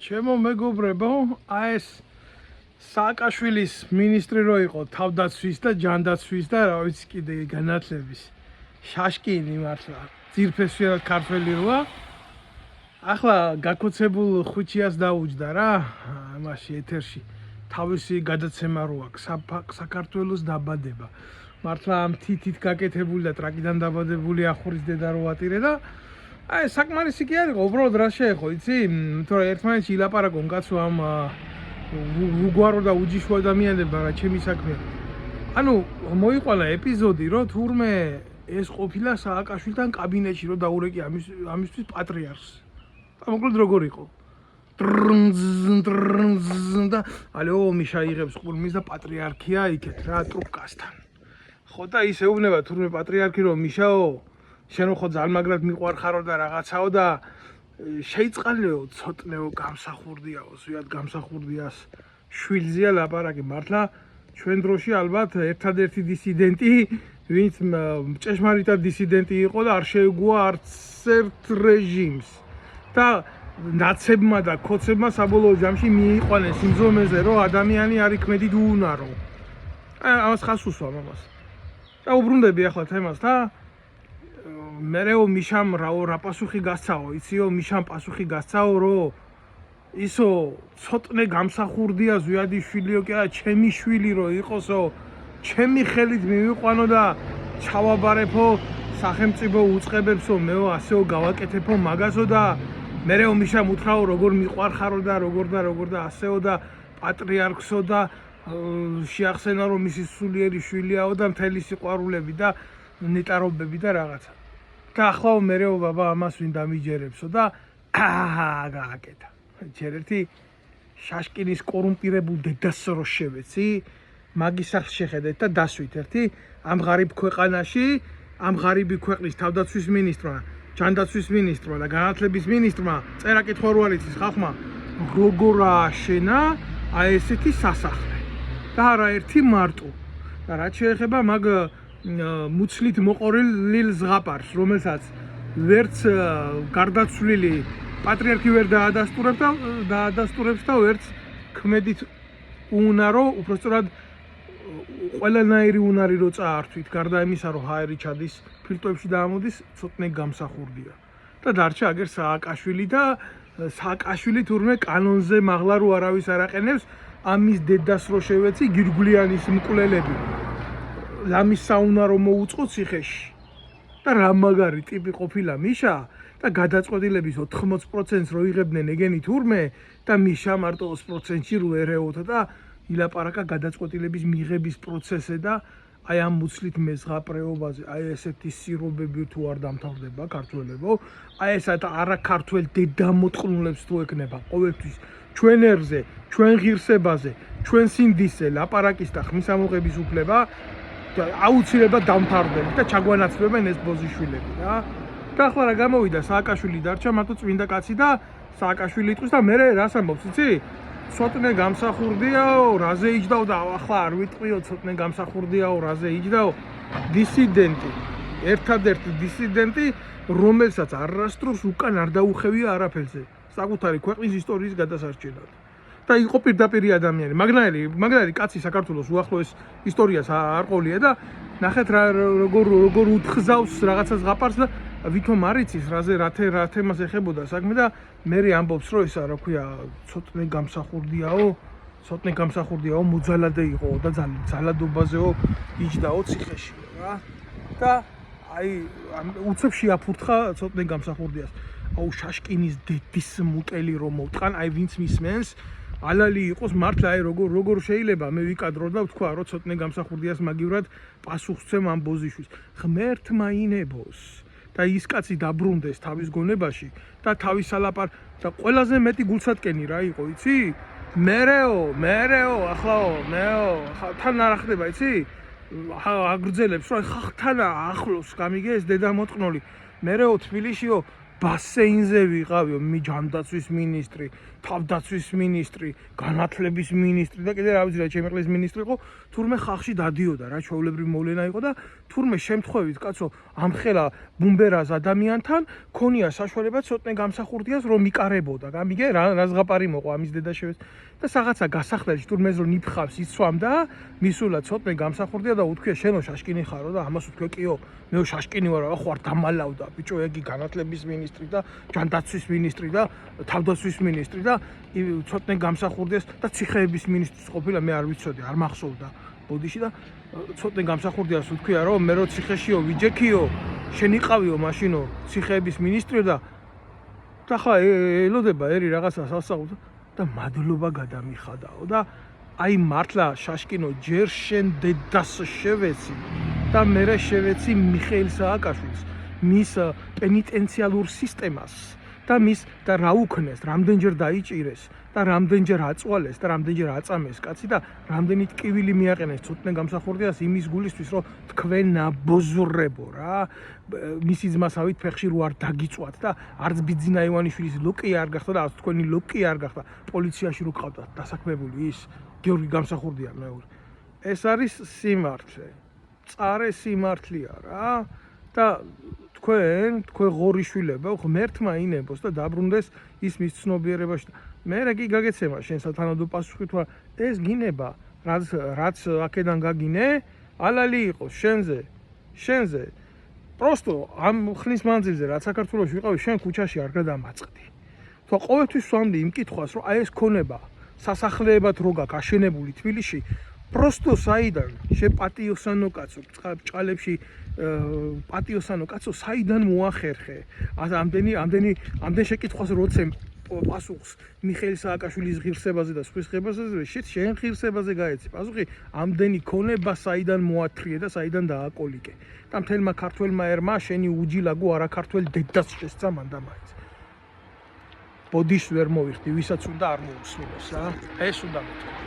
ჩემო მეგობრებო, აი ეს სააკაშვილის მინისტრი რო იყო თავდაცვის და ჯანდაცვის და რა ვიცი კიდე განათლების შაშკინი მართლა ძირფესვიერ ქართველი როა. ახლა გაკოცებულ ხუჩიას დაუჯდა რა, მაშინ ეთერში თავისი გადაცემა რო აქვს საქართველოს დაბადება. მართლა ამ თითით გაკეთებული და ტრაკიდან დაბადებული ახურის დედა რო ატირე და აი საკმარისი კი არის, უბრალოდ რა შეეხო, იცი? თორე ერთმანეთში ილაპარაკონ კაცო ამ უგვარო და უჯიშო ადამიანებმა რა ჩემი საქმეა. ანუ მოიყვანა ეპიზოდი, რომ თურმე ეს ყოფილა სააკაშვილთან კაბინეტში რომ დაურეკი ამისთვის პატრიარქს. და მოკლედ როგორ იყო? და ალო მიშა იღებს ყურმის და პატრიარქია იქეთ რა ტრუბკასთან. ხო და ის ეუბნება თურმე პატრიარქი რომ მიშაო შენ ხო ძალმაგრად მიყვარხარო და რაღაცაო და შეიწყალეო ცოტნეო გამსახურდიაო ზუსტად გამსახურდიას შვილზეა ლაპარაკი მართლა ჩვენ დროში ალბათ ერთადერთი დისიდენტი ვინც ჭეშმარიტად დისიდენტი იყო და არ შეეგუა არც ერთ რეჟიმს და ნაცებმა და ქოცებმა საბოლოო ჯამში მიიყვანეს იმ ზომაზე რომ ადამიანი არ იქმედით უუნარო. ამას ხას უსვამ ამას. და უბრუნდები ახლა თემას და მერეო მიშამ რა პასუხი გასცაო, იციო მიშამ პასუხი გასცაო რომ ისო ცოტნე გამსახურდია ზვიადი შვილიო კი არა ჩემი შვილი რო იყოსო ჩემი ხელით მივიყვანო და ჩავაბარებო სახელმწიფო უწყებებსო მეო ასეო გავაკეთებო მაგასო და მერეო მიშამ უთხრაო როგორ მიყვარხარო და როგორ და ასეო და პატრიარქსო და შეახსენა რომ მისი სულიერი შვილიაო და მთელი სიყვარულები და ნეტარობები და რაღაცა. და ახლა მერეო ბაბა ამას ვინ დამიჯერებსო და გააკეთა. ჯერ ერთი შაშკინის კორუმპირებულ დედას რო შევეცი, მაგის სახს შეხედეთ და დასვით ერთი ამ ღარიბ ქვეყანაში, ამ ღარიბი ქვეყნის თავდაცვის მინისტრმა, ჯანდაცვის მინისტრმა და განათლების მინისტრმა წერა კითხვა რო არ იცის ხალხმა, როგორ ააშენა აი ესეთი სასახლე. და არა ერთი მარტო. და რაც შეეხება მაგ მუცლით მოყორილ ზღაპარს, რომელსაც ვერც გარდაცვლილი პატრიარქი ვერ დაადასტურებს და ვერც ქმედით უნარო, უпростоრად ყველანაირი უნარი რო წაართვით, გარდა იმისა, რომ ჰაერი ჩადის ფილტვებში და ამოდის, ცოტნე გამსახურდია. და დარჩა აგერ სააკაშვილი და სააკაშვილი თურმე კანონზე მაღლა რო არავის არ აყენებს, ამის დედას რო შევეცი გირგვლიანის მკვლელები. ლამის საუნარო მოუწყო ციხეში. და რა მაგარი ტიპი ყოფილა მიშა და გადაწყვეტილების 80%-ს რო იღებდნენ ეგენი თურმე და მიშა მარტო 20%-ში რო ერეოდა და ილაპარაკა გადაწყვეტილების მიღების პროცესზე და აი ამ მუცლით მეზღაპრეობაზე, აი ესეთი სირობები თუ არ დამთავრდება ქართველებო, აი ესეთ არაქართველ დედამოტყნულებს თუ ეკნება ყოველთვის ჩვენ ერზე, ჩვენ ღირსებაზე, ჩვენ სინდისზე ლაპარაკის და ხმის ამოღების უფლება აუცილებლად დამთავრდება და ჩაგვანაცვლებენ ეს ბოზიშვილები რა. და ახლა რა გამოვიდა სააკაშვილი დარჩა მარტო წმინდა კაცი და სააკაშვილი იტყვის და მე რას ამბობს იცი? ცოტნე გამსახურდიაო, რაზე იჯდაო და ახლა არ ვიტყვიო ცოტნე გამსახურდიაო, რაზე იჯდაო. დისიდენტი, ერთადერთი დისიდენტი, რომელსაც არასდროს უკან არ დაუხევია არაფერზე, საკუთარი ქვეყნის ისტორიის გადასარჩენად. და იყო პირდაპირი ადამიანი, მაგნაირი კაცი საქართველოს უახლოეს ისტორიას არ ყოლია და ნახეთ როგორ უთხზავს რაღაცა ზღაპარს და ვითომ არ იცის რა თემას ეხებოდა საქმე და მე ამბობს რომ ისა რა ქვია ცოტნე გამსახურდიაო მოძალადე იყო და ძალადობაზეო იჯდაო ციხეში რა და აი უცებ შეაფურთხა ცოტნე გამსახურდიას. აუ შაშკინის დედის მუტელი რომ მოვტყან, აი ვინც მისმენს ალალი იყოს მართლა აი როგორ შეიძლება მე ვიკადრო და ვთქვა რომ ცოტნე გამსახურდიას მაგივრად პასუხსცემ ამ ბოზიშვის. ღმერთმა ინებოს და ის კაცი დაბრუნდეს თავის გონებაში და თავის ალაპარ და ყველაზე მეტი გულსატკენი რა იყო იცი? მერეო ახლაო მეო თან არ ხდება იცი? აგრძელებს რომ ხახთანა ახლოს გამიგე ეს დედამოტყნოლი მერეო თბილისიო ბასეინზე ვიყავიო, ჯანდაცვის მინისტრი, თავდაცვის მინისტრი, განათლების მინისტრი და კიდე რა ვიცი რა ჩემი ყლის მინისტრი იყო, თურმე ხალხში დადიოდა რა, ჩვეულებრივი მოვლენა იყო და თურმე შემთხვევით კაცო ამ ხელა ბუმბერას ადამიანთან ქონია საშუალება ცოტნე გამსახურდიას რომ იკარებოდა, გამიგე რა ზღაპარი მოყვა ამის დედაშევეს და რაღაცა გასახდელში თურმე რომ ნიფხავს იცვამდა, მისულა ცოტნე გამსახურდია და უთქვია შენო შაშკინი ხარო და ამას უთქვია კიო, მეო შაშკინი ვარ, ხوار დამალავდა ბიჭო, ეგი განათლების მინისტრი და ჯანდაცვის მინისტრი და თავდაცვის მინისტრი და ცოტნე გამსახურდიას და ციხეების მინისტრის ყოფილა, მე არ ვიცოდი, არ მახსოვდა ბოდიში და ცოტნე გამსახურდიას უთქვია რომ მე რო ციხეშიო ვიჯექიო, შენ იყავიო მაშინო ციხეების მინისტრი და ხა ელოდება ერი რაღაცას ასაუბრა და მადლობა გადამიხადაო და აი მართლა შაშკინო ჯერ შენ დედას შევეცი და მერე შევეცი მიხეილ სააკაშვილს მის პენიტენციალურ სისტემას და მის და რა უქნეს, რამდენჯერ დაიჭირეს და რამდენჯერ აწვალეს და რამდენჯერ აწამეს კაცი და რამდენი ტკივილი მიაყენეს ცოტნე გამსახურდიას იმის გულისთვის რომ თქვენ ნაბოზრებო რა მისი ძმასავით ფეხში რო არ დაგიწვათ და არც ბიძინა ივანიშვილის ლოკი არ გახდა და არც თქვენი ლოკი არ გახდა პოლიციაში რო ყავდათ დასაქმებული ის გიორგი გამსახურდია მეორე ეს არის სიმართლე წარე სიმართლეა რა და თქვენ ღორიშვილებო ღმერთმა ინებოს და დაბრუნდეს ის მის ცნობიერებაში მე რა კი გაგეცემა შენ სათანადო პასუხი თუ ეს გინება რაც აქედან გაგინე ალალი იყოს შენზე პროსტო ამ ხნის მანძილზე რაც საქართველოში ვიყავი შენ ქუჩაში არ გადამაწყდი თუ ყოველთვის ვსვამდი იმ კითხვას რომ აი ეს ქონება სასახლეებად რო გაქვს აშენებული თბილისში პროსტო საიდან შენ პატიოსანო კაცო ბჭყალებში პატიოსანო კაცო საიდან მოახერხე ამდენ შეკითხვას როცემ პასუხს მიხეილ სააკაშვილის ღირსებაზე და სხვის ღირსებაზე შენ ღირსებაზე გაეცი პასუხი ამდენი ქონება საიდან მოათრიე და საიდან დააკოლიკე და მთელმა ქართველმა ერმა შენი უჯილაგო არაქართველ დედას შესცა მანდა მაინც ბოდიშს ვერ მოვიხდი ვისაც უნდა არ მოუსმინოს რა ეს უნდა მეთქვა